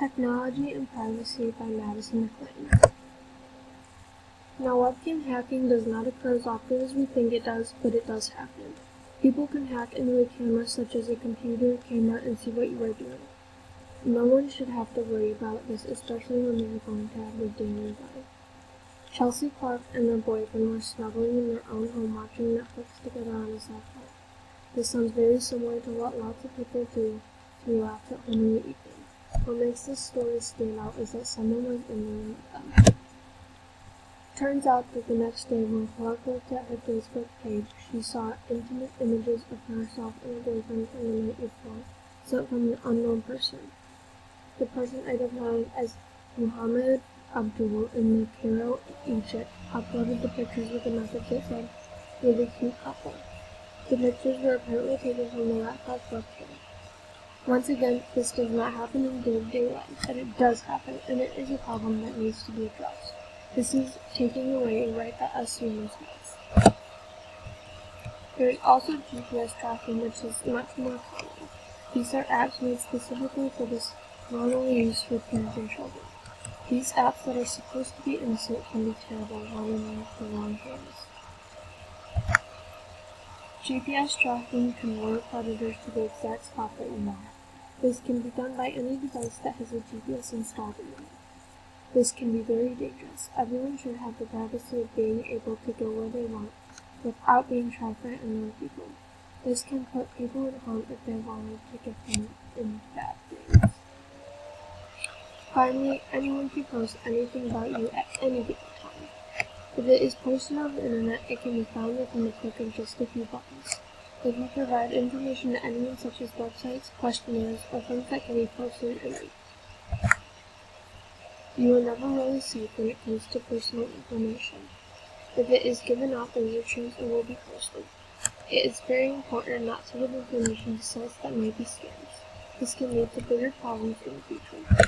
Technology and Privacy by Madison McLean. Now, webcam hacking does not occur as often as we think it does, but it does happen. People can hack into a camera such as a computer camera and see what you are doing. No one should have to worry about this, especially when they are going to have their day nearby. Chelsea Clark and their boyfriend were snuggling in their own home watching Netflix together on a cell phone. This sounds very similar to what lots of people do to relax at home in the evening. What makes this story stand out is that someone was in the room with them. Turns out that the next day when Clark looked at her Facebook page, she saw intimate images of herself and her boyfriend from the night before, sent from an unknown person. The person identified as Muhammad Abdul in the Cairo, Egypt, uploaded the pictures with a message that said, "You're the cute couple." The pictures were apparently taken from the laptop's webcam. Once again, this does not happen in day-to-day life, but it does happen, and it is a problem that needs to be addressed. This is taking away a right that us humans have. There is also GPS tracking, which is much more common. These are apps made specifically for this, normally used for parents and children. These apps that are supposed to be innocent can be terrible when in the wrong hands. GPS tracking can lure predators to the exact spot that you are. This can be done by any device that has a GPS installed in it. This can be very dangerous. Everyone should have the privacy of being able to go where they want without being tracked by unknown people. This can put people in harm if they wanted to get them in bad things. Finally, anyone can post anything about you at any given time. If it is posted on the internet, it can be found within the click of just a few buttons. If you provide information to anyone such as websites, questionnaires, or things that can be posted and leaked, you are never really safe when it comes to personal information. If it is given out, there is a chance it will be posted. It is very important not to give information to sites that may be scams. This can lead to bigger problems in the future.